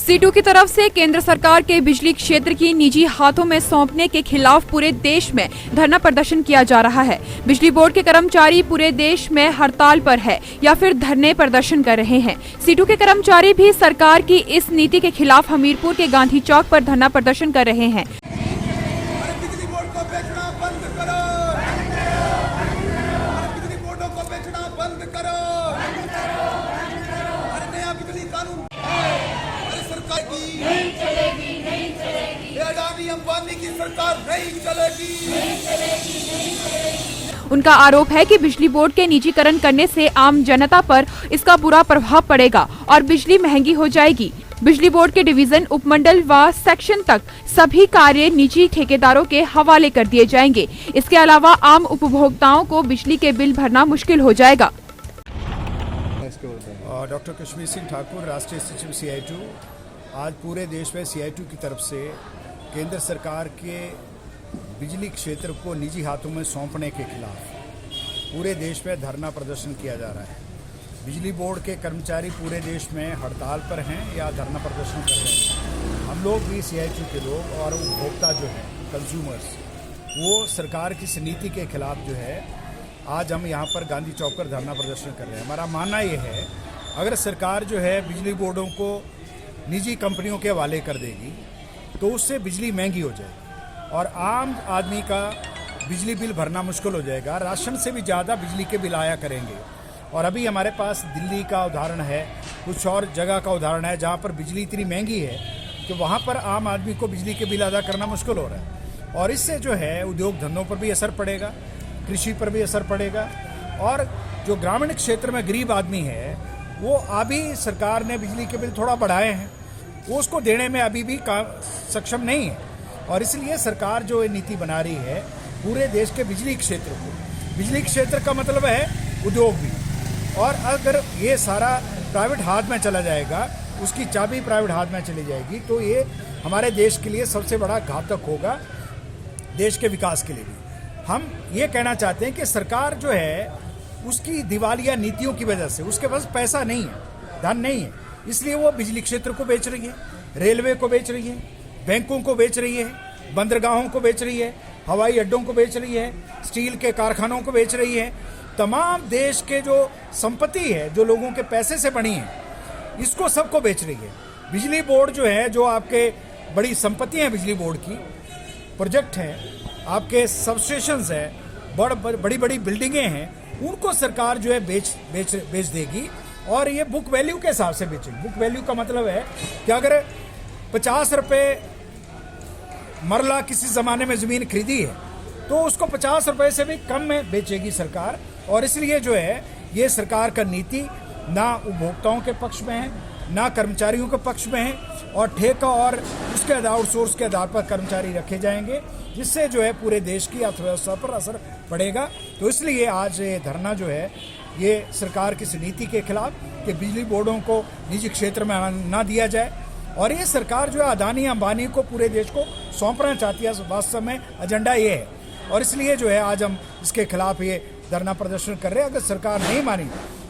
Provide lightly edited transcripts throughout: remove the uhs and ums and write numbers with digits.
Situ की तरफ से केंद्र सरकार के बिजली क्षेत्र की निजी हाथों में सौंपने के खिलाफ पूरे देश में धरना प्रदर्शन किया जा रहा है। बिजली बोर्ड के कर्मचारी पूरे देश में हड़ताल पर है या फिर धरने प्रदर्शन कर रहे हैं। सीटू के कर्मचारी भी सरकार की इस नीति के खिलाफ हमीरपुर के गांधी चौक पर धरना प्रदर्शन कर रहे हैं। अंबानी की सरकार नहीं चलेगी। उनका आरोप है कि बिजली बोर्ड के निजीकरण करने से आम जनता पर इसका बुरा प्रभाव पड़ेगा और बिजली महंगी हो जाएगी। बिजली बोर्ड के डिवीजन, उपमंडल व सेक्शन तक सभी कार्य निजी ठेकेदारों के हवाले कर दिए जाएंगे। इसके अलावा आम उपभोक्ताओं को बिजली के बिल भरना मुश्किल हो जाएगा। डॉक्टर कश्मीर सिंह ठाकुर, राष्ट्रीय सचिव CI2। आज पूरे देश में CI2 की तरफ से केंद्र सरकार के बिजली क्षेत्र को निजी हाथों में सौंपने के खिलाफ पूरे देश में धरना प्रदर्शन किया जा रहा है। बिजली बोर्ड के कर्मचारी पूरे देश में हड़ताल पर हैं या धरना प्रदर्शन कर रहे हैं। हम लोग भी CI2 के लोग और उपभोक्ता जो हैं, कंज्यूमर्स, वो सरकार की इस नीति के खिलाफ जो है आज हम यहाँ पर गांधी चौक पर धरना प्रदर्शन कर रहे हैं। हमारा मानना ये है, अगर सरकार जो है बिजली बोर्डों को निजी कंपनियों के हवाले कर देगी तो उससे बिजली महंगी हो जाएगी और आम आदमी का बिजली बिल भरना मुश्किल हो जाएगा। राशन से भी ज़्यादा बिजली के बिल आया करेंगे। और अभी हमारे पास दिल्ली का उदाहरण है, कुछ और जगह का उदाहरण है जहाँ पर बिजली इतनी महंगी है कि वहाँ पर आम आदमी को बिजली के बिल अदा करना मुश्किल हो रहा है। और इससे जो है उद्योग धंधों पर भी असर पड़ेगा, कृषि पर भी असर पड़ेगा। और जो ग्रामीण क्षेत्र में गरीब आदमी है वो अभी सरकार ने बिजली के बिल थोड़ा बढ़ाए हैं, वो उसको देने में अभी भी सक्षम नहीं है। और इसलिए सरकार जो ये नीति बना रही है पूरे देश के बिजली क्षेत्र को, बिजली क्षेत्र का मतलब है उद्योग भी, और अगर ये सारा प्राइवेट हाथ में चला जाएगा, उसकी चाबी प्राइवेट हाथ में चली जाएगी, तो ये हमारे देश के लिए सबसे बड़ा घातक होगा, देश के विकास के लिए भी। हम ये कहना चाहते हैं कि सरकार जो है उसकी दिवालिया नीतियों की वजह से उसके पास पैसा नहीं है, धन नहीं है, इसलिए वो बिजली क्षेत्र को बेच रही है, रेलवे को बेच रही है, बैंकों को बेच रही है, बंदरगाहों को बेच रही है, हवाई अड्डों को बेच रही है, स्टील के कारखानों को बेच रही है। तमाम देश के जो संपत्ति है, जो लोगों के पैसे से बनी है, इसको सबको बेच रही है। बिजली बोर्ड जो है, जो आपके बड़ी संपत्ति हैं बिजली बोर्ड की, प्रोजेक्ट हैं, आपके सबस्टेशंस है, बड़ी बड़ी बिल्डिंगें हैं, उनको सरकार जो है बेच देगी और ये बुक वैल्यू के हिसाब से बेचेगी। बुक वैल्यू का मतलब है कि अगर 50 रुपये मरला किसी ज़माने में ज़मीन खरीदी है तो उसको 50 रुपये से भी कम में बेचेगी सरकार। और इसलिए जो है ये सरकार का नीति ना उपभोक्ताओं के पक्ष में है, ना कर्मचारियों के पक्ष में है, और ठेका और उसके आउटसोर्स के आधार पर कर्मचारी रखे जाएंगे, जिससे जो है पूरे देश की अर्थव्यवस्था पर असर पड़ेगा। तो इसलिए आज ये धरना जो है ये सरकार की इस नीति के खिलाफ कि बिजली बोर्डों को निजी क्षेत्र में ना दिया जाए, और ये सरकार जो है अदानी अंबानी को पूरे देश को सौंपना चाहती है। वास्तव में एजेंडा ये है, और इसलिए जो है आज हम इसके खिलाफ ये धरना प्रदर्शन कर रहे हैं। अगर सरकार नहीं मानी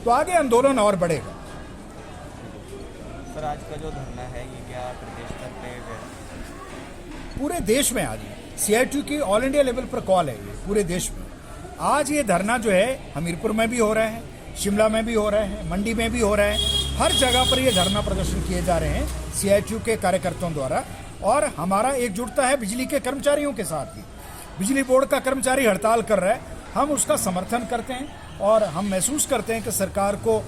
तो आगे आंदोलन और बढ़ेगा। सर, आज का जो धरना है ये क्या प्रदेश में पूरे देश में आज CI2 की ऑल इंडिया लेवल पर कॉल है, ये पूरे देश में आज ये धरना जो है हमीरपुर में भी हो रहा है, शिमला में भी हो रहा है, मंडी में भी हो रहा है, हर जगह पर ये धरना प्रदर्शन किए जा रहे हैं CI2 के कार्यकर्ताओं द्वारा। और हमारा एकजुटता है बिजली के कर्मचारियों के साथ ही। बिजली बोर्ड का कर्मचारी हड़ताल कर रहा है, हम उसका समर्थन करते हैं और हम महसूस करते हैं कि सरकार को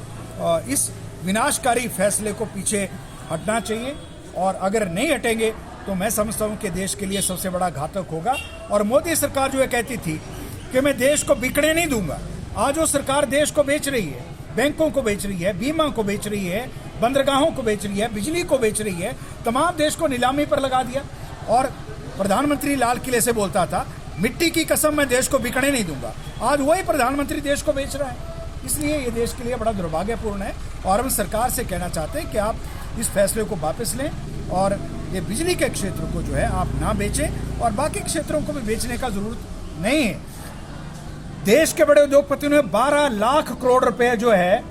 इस विनाशकारी फैसले को पीछे हटना चाहिए, और अगर नहीं हटेंगे तो मैं समझता हूँ कि देश के लिए सबसे बड़ा घातक होगा। और मोदी सरकार जो है कहती थी कि मैं देश को बिकने नहीं दूंगा, आज वो सरकार देश को बेच रही है, बैंकों को बेच रही है, बीमा को बेच रही है, बंदरगाहों को बेच रही है, बिजली को बेच रही है, तमाम देश को नीलामी पर लगा दिया। और प्रधानमंत्री लाल किले से बोलता था, मिट्टी की कसम मैं देश को बिकने नहीं दूंगा, आज वही प्रधानमंत्री देश को बेच रहा है। इसलिए ये देश के लिए बड़ा दुर्भाग्यपूर्ण है, और हम सरकार से कहना चाहते हैं कि आप इस फैसले को वापस लें और ये बिजली के क्षेत्र को जो है आप ना बेचें, और बाकी क्षेत्रों को भी बेचने का जरूरत नहीं है। देश के बड़े उद्योगपतियों ने 12 लाख करोड़ रुपए जो है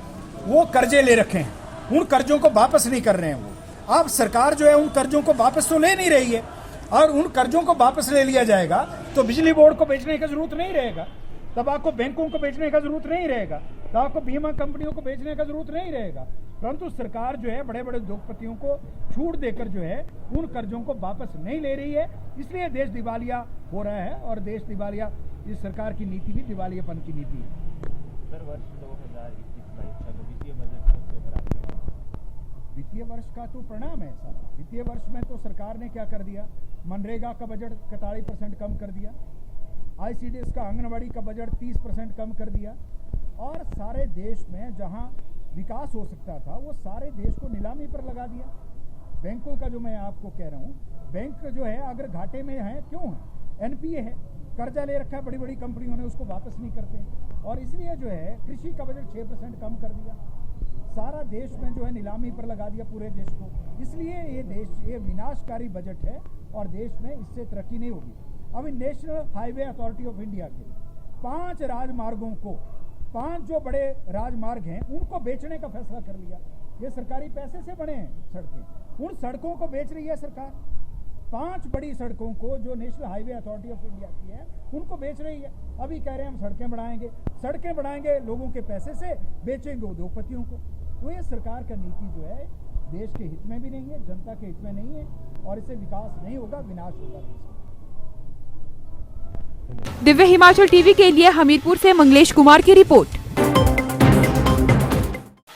वो कर्जे ले रखे हैं, उन कर्जों को वापस नहीं कर रहे हैं वो। अब सरकार जो है उन कर्जों को वापस तो ले नहीं रही है, और उन कर्जों को वापस ले लिया जाएगा तो बिजली बोर्ड को बेचने की जरूरत नहीं रहेगा, तब आपको बैंकों को बेचने का जरूरत नहीं रहेगा, तब आपको बीमा कंपनियों को बेचने का जरूरत नहीं रहेगा। परंतु सरकार जो है बड़े बड़े उद्योगपतियों को छूट देकर जो है उन कर्जों को वापस नहीं ले रही है, इसलिए देश दिवालिया हो रहा है। और देश दिवालिया, इस सरकार की नीति भी दिवालियापन की नीति है। सर, वर्ष 2021-22 का जो वित्तीय बजट है उसके ऊपर आपके वित्तीय वर्ष का तो परिणाम है सारा। वित्तीय वर्ष में तो सरकार ने क्या कर दिया, मनरेगा का बजट 41% कम कर दिया, ICDS का आंगनबाड़ी का बजट 30% कम कर दिया, और सारे देश में जहां विकास हो सकता था वो सारे देश को नीलामी पर लगा दिया। बैंकों का जो मैं आपको कह रहा हूँ, बैंक जो है अगर घाटे में है, क्यों है, NPA है, कर्जा ले रखा है बड़ी बड़ी कंपनियों ने, उसको वापस नहीं करते, और इसलिए जो है कृषि का बजट 6% कम कर दिया, सारा देश में जो है नीलामी पर लगा दिया पूरे देश को। इसलिए ये विनाशकारी बजट है और देश में इससे तरक्की नहीं होगी। अभी national highway authority of India के 5 राजमार्गों को, 5 जो बड़े राजमार्ग हैं उनको बेचने का फैसला कर लिया। ये सरकारी पैसे से बने हैं सड़कें, उन सड़कों को बेच रही है सरकार। 5 बड़ी सड़कों को जो national highway authority of India की है उनको बेच रही है। अभी कह रहे हैं हम सड़कें बढ़ाएंगे, लोगों के पैसे से बेचेंगे उद्योगपतियों को। तो ये सरकार का नीति जो है देश के हित में भी नहीं है, जनता के हित में नहीं है, और इससे विकास नहीं होगा, विनाश होगा देश का। दिव्य हिमाचल टीवी के लिए हमीरपुर से मंगलेश कुमार की रिपोर्ट।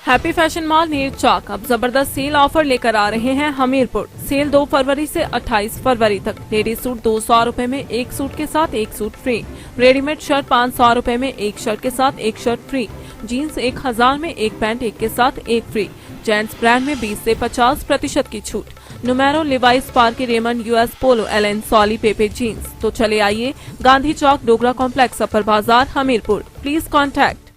हैप्पी फैशन मॉल नीर चौक अब जबरदस्त सेल ऑफर लेकर आ रहे हैं हमीरपुर। सेल 2 फरवरी से 28 फरवरी तक। लेडीज सूट 200 रुपए में एक सूट के साथ एक सूट फ्री। रेडीमेड शर्ट 500 रुपए में एक शर्ट के साथ एक शर्ट फ्री। जीन्स 1000 में एक पैंट एक के साथ एक फ्री। जेंट्स ब्रांड में 20 से 50% की छूट। नुमेरो, लिवाइस, पार्की, रेमंड, US पोलो, एलन, सॉली, पेपे जीन्स। तो चले आइए गांधी चौक, डोगरा कॉम्प्लेक्स, अपर बाजार, हमीरपुर। Please contact